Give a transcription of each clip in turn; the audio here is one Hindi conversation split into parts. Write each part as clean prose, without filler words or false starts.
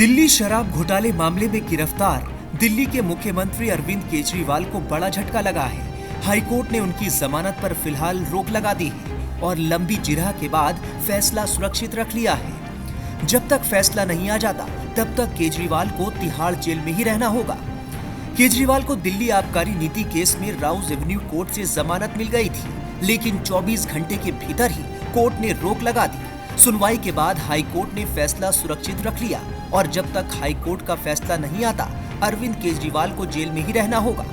दिल्ली शराब घोटाले मामले में गिरफ्तार दिल्ली के मुख्यमंत्री अरविंद केजरीवाल को बड़ा झटका लगा है। हाईकोर्ट ने उनकी जमानत पर फिलहाल रोक लगा दी है और लंबी जिरह के बाद फैसला सुरक्षित रख लिया है। जब तक फैसला नहीं आ जाता तब तक केजरीवाल को तिहाड़ जेल में ही रहना होगा। केजरीवाल को दिल्ली आबकारी नीति केस में राउज एवेन्यू कोर्ट से जमानत मिल गई थी, लेकिन 24 घंटे के भीतर ही कोर्ट ने रोक लगा दी। सुनवाई के बाद हाई कोर्ट ने फैसला सुरक्षित रख लिया और जब तक हाई कोर्ट का फैसला नहीं आता अरविंद केजरीवाल को जेल में ही रहना होगा।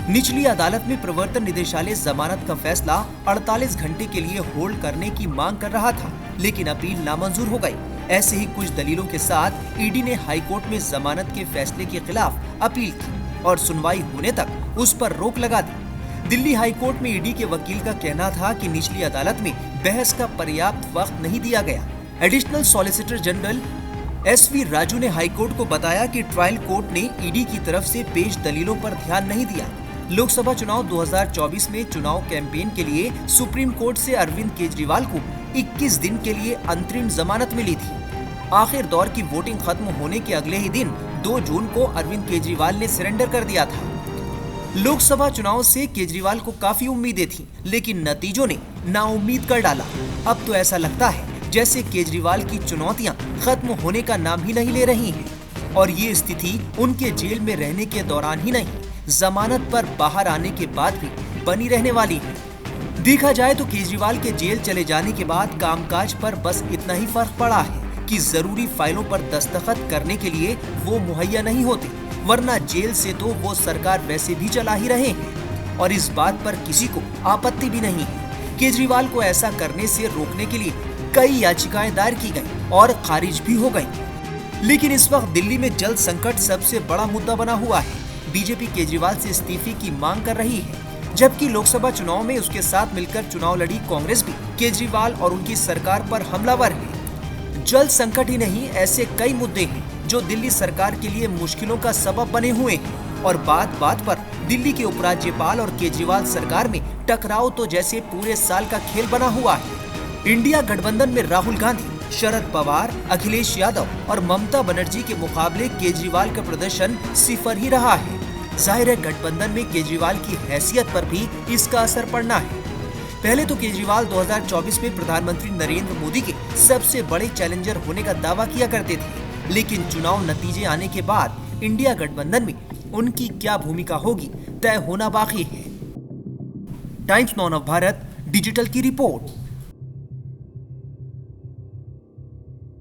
निचली अदालत में प्रवर्तन निदेशालय जमानत का फैसला 48 घंटे के लिए होल्ड करने की मांग कर रहा था, लेकिन अपील नामंजूर हो गई। ऐसे ही कुछ दलीलों के साथ ईडी ने हाई कोर्ट में जमानत के फैसले के खिलाफ अपील की और सुनवाई होने तक उस पर रोक लगा दी। दिल्ली हाई कोर्ट में ईडी के वकील का कहना था कि निचली अदालत में बहस का पर्याप्त वक्त नहीं दिया गया। Additional solicitor general S V Raju ने हाई कोर्ट को बताया कि ट्रायल कोर्ट ने ईडी की तरफ से पेश दलीलों पर ध्यान नहीं दिया। लोकसभा चुनाव 2024 में चुनाव कैंपेन के लिए सुप्रीम कोर्ट से अरविंद केजरीवाल को 21 दिन के लिए अंतरिम जमानत मिली थी। आखिर दौर की वोटिंग खत्म होने के अगले ही दिन 2 जून को अरविंद केजरीवाल ने सरेंडर कर दिया था। लोकसभा चुनाव से केजरीवाल को काफी उम्मीदें थीं, लेकिन नतीजों ने नाउम्मीद कर डाला। अब तो ऐसा लगता है जैसे केजरीवाल की चुनौतियां खत्म होने का नाम ही नहीं ले रही हैं और ये स्थिति उनके जेल में रहने के दौरान ही नहीं, जमानत पर बाहर आने के बाद भी बनी रहने वाली है। देखा जाए तो केजरीवाल के जेल चले जाने के बाद कामकाज पर बस इतना ही फर्क पड़ा है कि जरूरी फाइलों पर दस्तखत करने के लिए वो मुहैया नहीं होते, वरना जेल से तो वो सरकार वैसे भी चला ही रहे हैं और इस बात पर किसी को आपत्ति भी नहीं है। केजरीवाल को ऐसा करने से रोकने के लिए कई याचिकाएं दायर की गईं और खारिज भी हो गईं। लेकिन इस वक्त दिल्ली में जल संकट सबसे बड़ा मुद्दा बना हुआ है। बीजेपी केजरीवाल से इस्तीफे की मांग कर रही है, जबकि लोकसभा चुनाव में उसके साथ मिलकर चुनाव लड़ी कांग्रेस भी केजरीवाल और उनकी सरकार पर हमलावर है। जल संकट ही नहीं, ऐसे कई मुद्दे हैं जो दिल्ली सरकार के लिए मुश्किलों का सबब बने हुए हैं और बात बात पर दिल्ली के उपराज्यपाल और केजरीवाल सरकार में टकराव तो जैसे पूरे साल का खेल बना हुआ है। इंडिया गठबंधन में राहुल गांधी, शरद पवार, अखिलेश यादव और ममता बनर्जी के मुकाबले केजरीवाल का प्रदर्शन सिफर ही रहा है। जाहिर है गठबंधन में केजरीवाल की हैसियत पर भी इसका असर पड़ना है। पहले तो केजरीवाल 2024 में प्रधानमंत्री नरेंद्र मोदी के सबसे बड़े चैलेंजर होने का दावा किया करते थे, लेकिन चुनाव नतीजे आने के बाद इंडिया गठबंधन में उनकी क्या भूमिका होगी तय होना बाकी है। Times now of Bharat digital की रिपोर्ट।